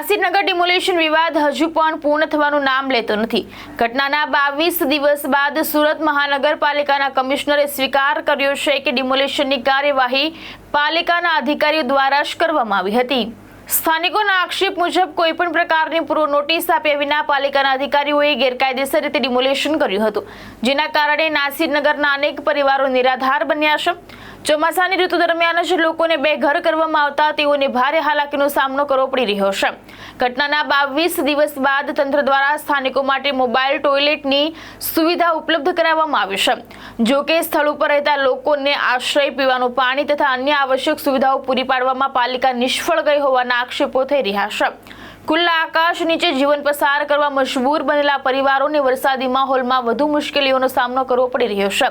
નાસિરનગર demolition વિવાદ હજુ પણ પૂર્ણ થવાનું નામ લેતો નથી। ઘટનાના 22 દિવસ બાદ સુરત મહાનગરપાલિકાના કમિશનરે સ્વીકાર કર્યો છે કે ડિમોલેશનની કાર્યવાહી પાલિકાના અધિકારીઓ દ્વારા જ કરવામાં આવી હતી। સ્થાનિકોના આક્ષેપ મુજબ કોઈપણ પ્રકારની પૂર્વ નોટિસ આપ્યા વિના પાલિકાના અધિકારીઓએ ગેરકાયદેસર રીતે ડિમોલેશન કર્યું હતું, જેના કારણે નાસિરનગરના અનેક પરિવારો નિરાધાર બન્યા છે। ચોમાસાની ઋતુ દરમિયાન જ લોકોને બેઘર કરવામાં આવતા તેઓને ભારે હાલાકીનો સામનો કરવો પડી રહ્યો છે। ઘટનાના 22 દિવસ બાદ તંત્ર દ્વારા સ્થાનિકો માટે મોબાઈલ ટોયલેટની સુવિધા ઉપલબ્ધ કરાવવામાં આવી છે। જો કે સ્થળ ઉપર રહેતા લોકોને આશ્રય, પીવાનું પાણી તથા અન્ય આવશ્યક સુવિધાઓ પૂરી પાડવામાં પાલિકા નિષ્ફળ ગઈ હોવાના આક્ષેપો થઈ રહ્યા છે। ખુલ્લા આકાશ નીચે જીવન પસાર કરવા મજબૂર બનેલા પરિવારોને વરસાદી માહોલમાં વધુ મુશ્કેલીઓનો સામનો કરવો પડી રહ્યો છે।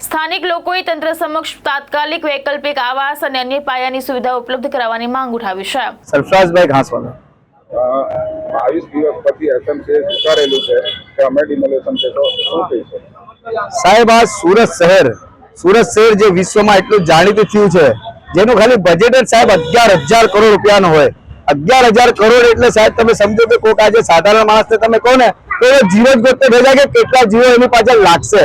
સ્થાનિક લોકોએ તંત્ર સમક્ષ તાત્કાલિક વૈકલ્પિક આવાસ અને અન્ય પાયાની સુવિધાઓ ઉપલબ્ધ કરાવવાની માંગ ઉઠાવી છે। સરફરાઝભાઈ ઘાસવાલા 22 દિવસ પછી એસએમસી સ્વીકારેલું છે કે અમે ડિમોલેશન છે તો શું કહીશું? સાહેબ, આ સુરત શહેર જે વિશ્વમાં એટલું જાણીતું થયું છે, જેનું ખાલી બજેટ જ સાહેબ 11,000 કરોડ રૂપિયાનો હોય। 11,000 કરોડ એટલે સાહેબ તમે સમજો કે કોઈક આજે સાધારણ માણસને તમે કહો ને તો એ જીવો જ ગોતતે ભેગા કે કેટલા જીવો એની પાછળ લાગશે।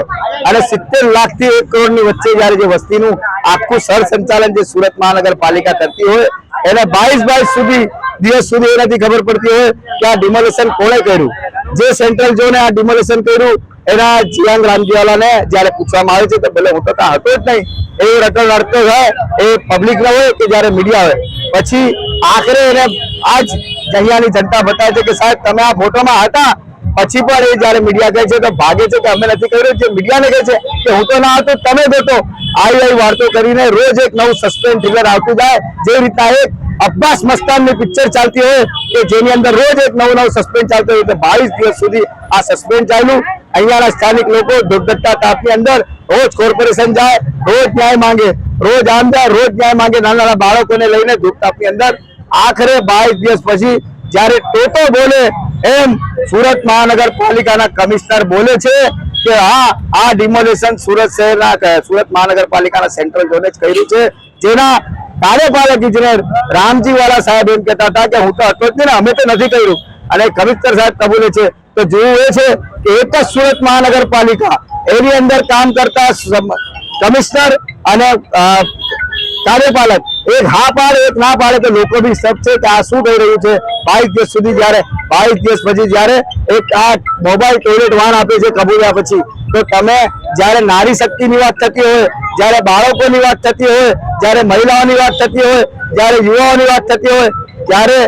અને 70 લાખથી 1 કરોડની વચ્ચે જયારે જે વસ્તીનું આખું સર સંચાલન જે સુરત મહાનગરપાલિકા કરતી હોય એને 22 દિવસ સુધી એ નથી ખબર પડતી હોય કે આ ડિમોલેશન કોણે કર્યું। જે સેન્ટ્રલ ઝોને આ ડિમોલેશન કર્યું એના જીયાંગ રામજીવાલાને જયારે પૂછવામાં આવે છે તો ભલે હું તો ત્યાં હતો જ નહીં, એ રટણ રડતો હોય એ પબ્લિક ના હોય કે જયારે મીડિયા હોય, પછી આખરે એને આજ અહીંયાની જનતા બતાવે છે કે સાહેબ તમે આ ફોટોમાં હતા, પછી પણ એ જયારે મીડિયા કહે છે તો ભાગે છે કે અમે નથી કર્યું। જે મીડિયાને કહે છે કે હું તો ના હતો, તમે ગોતો। આવી વાર્તો કરીને રોજ એક નવું સસ્પેન્સ થ્રિલર આવતું જાય। જે રીતના એક અબ્બાસ મસ્તાનની પિક્ચર ચાલતી હોય કે જેની અંદર રોજ એક નવું સસ્પેન્સ ચાલતું હોય, તો 22 દિવસ સુધી આ સસ્પેન્સ ચાલ્યું। અહીંયાના સ્થાનિક લોકો દુર્ઘટના તાપની અંદર રોજ કોર્પોરેશન જાય, રોજ ન્યાય માંગે, રોજ આમ જાય, રોજ ન્યાય માંગે, નાના બાળકોને લઈને ધૂપ તાપની અંદર। આખરે 22 દિવસ પછી જયારે ટોટો બોલે એમ સુરત મહાનગરપાલિકાના કમિશનર બોલે છે કે હા, આ ડિમોલેશન સુરત મહાનગરપાલિકાના સેન્ટ્રલ ઝોને જ કર્યું છે। જેના કાર્યપાલક ઇજનેર રામજીવાલા સાહેબ એમ કહેતા હતા કે હું તો હતો જ નહીં, અમે તો નથી કર્યું, અને કમિશનર સાહેબ કબૂલે છે। તો જોવું એ છે કે એક જ સુરત મહાનગરપાલિકા એની અંદર કામ કરતા કમિશનર અને કાર્યપાલક એક હા પાડે એક ના પાડે તો લોકો બી સબ છે કે આ શું થઈ રહ્યું છે। 22 દિવસ સુધી જયારે 22 દિવસ પછી જયારે એક આ મોબાઈલ ટોયલેટ વાન આપે છે કબૂલ્યા પછી, તો તમે જયારે નારી શક્તિની વાત થતી હોય, જયારે બાળકોની વાત થતી હોય, જયારે મહિલાઓની વાત થતી હોય, જયારે યુવાઓની વાત થતી હોય, ત્યારે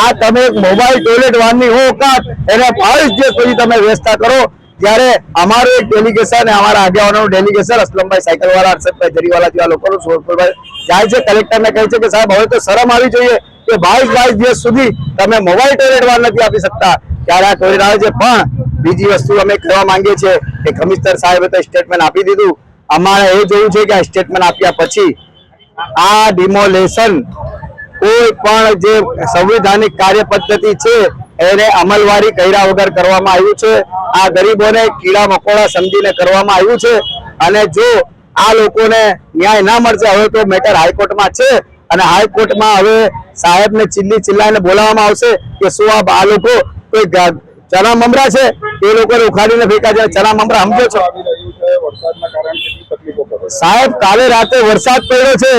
આ તમે એક મોબાઈલ ટોયલેટ વાનની ઓકાત એને 22 દિવસ પછી તમે વ્યવસ્થા કરો। જ્યારે અમારું એક ડેલિગેશન, અમારા આગેવાનોનું ડેલિગેશન અસલમભાઈ સાયકલવાળા, હર્ષદભાઈ જરીવાલા જેવા લોકોનું સોળભાઈ જાય છે, કલેક્ટરને કહે છે કે સાહેબ હવે તો શરમ આવી જોઈએ કે 22 દિવસ સુધી તમે મોબાઈલ ટોયલેટ વાન નથી આપી શકતા। ત્યારે આ ટોયલેટ આવે છે। પણ બીજી વસ્તુ અમે કહેવા માંગીએ છીએ કે કમિશનર સાહેબે તો સ્ટેટમેન્ટ આપી દીધું, અમારે એ જોયું છે કે આ સ્ટેટમેન્ટ આપ્યા પછી આ ડિમોલેશન કોઈ પણ જે સંવિધાનિક કાર્ય પદ્ધતિ છે એને અમલવારી કર્યા વગર કરવામાં આવ્યું છે। આ ગરીબોને કીડા મકોડા સમજીને કરવામાં આવ્યું છે, અને જો આ લોકોને ન્યાય ના મળશે હવે તો મેટર હાઈકોર્ટમાં છે, અને હાઈકોર્ટમાં હવે સાહેબને ચિલ્લાઈને બોલાવવામાં આવશે કે શું આ લોકો કોઈ ચણા મમરા છે, એ લોકોને ઉખાડીને ફેંકા છે। ચણા મમરા સમજો છો સાહેબ? કાલે રાતે વરસાદ પડ્યો છે,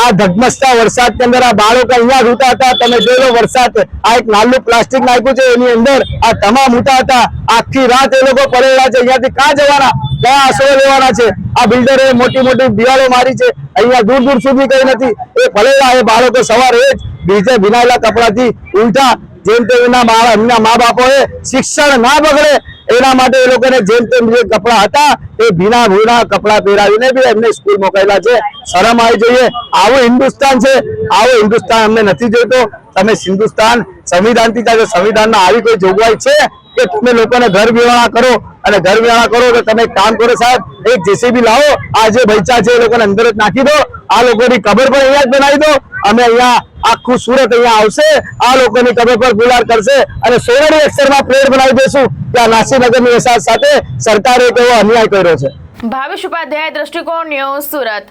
આ ધગમસતા વરસાદ ની અંદર આ બાળકો અહીંયા ઉતા હતા, તમે જોઈ લો વરસાદ, આ એક નાનું પ્લાસ્ટિક નાખ્યું છે એની અંદર આ તમામ ઉતા હતા, આખી રાત એ લોકો પડેલા છે। અહીંયાથી ક્યાં જવાના, કયા આશરો લેવાના છે? આ બિલ્ડરે મોટી દિવાલો મારી છે, અહીંયા દૂર સુધી કઈ નથી, એ પડેલા એ બાળકો સવારે જ બીજે ભીનાયેલા કપડાથી ઉલટા જેમ તેમ એમના મા બાપોએ શિક્ષણ ના બગડે એના માટે એ લોકોને જેમ તેમ જે કપડા હતા એ ભીના કપડા પહેરાવીને બી એમને સ્કૂલ મોકલેલા છે। શરમ આવી જોઈએ। આવું હિન્દુસ્તાન છે, આવો હિન્દુસ્તાન અમને નથી જોઈતો। તમે હિન્દુસ્તાન સંવિધાનથી ચાલો, સંવિધાનમાં આવી કોઈ જોગવાઈ છે કે તમે લોકોને ઘર વિહોણા કરો, અને ઘર વિહોણા કરો તો તમે કામ કરો સાહેબ, એક જેસીબી લાવો, આ જે બૈચા છે એ લોકોને અંદર જ નાખી દો, આ લોકોની કબર પણ અહીંયા જ બનાવી દો, અમે અહીંયા આખું સુરત અહીંયા આવશે, આ લોકોની કબર પર ગુલાર કરશે, અને સોનેરી અક્ષરમાં પ્લેટ બનાવી દેશું કે આ નાસિરનગરની સાથે સરકારે એક એવો અન્યાય કર્યો છે। ભાવેશ ઉપાધ્યાય, દ્રષ્ટિકોણ ન્યૂઝ, સુરત।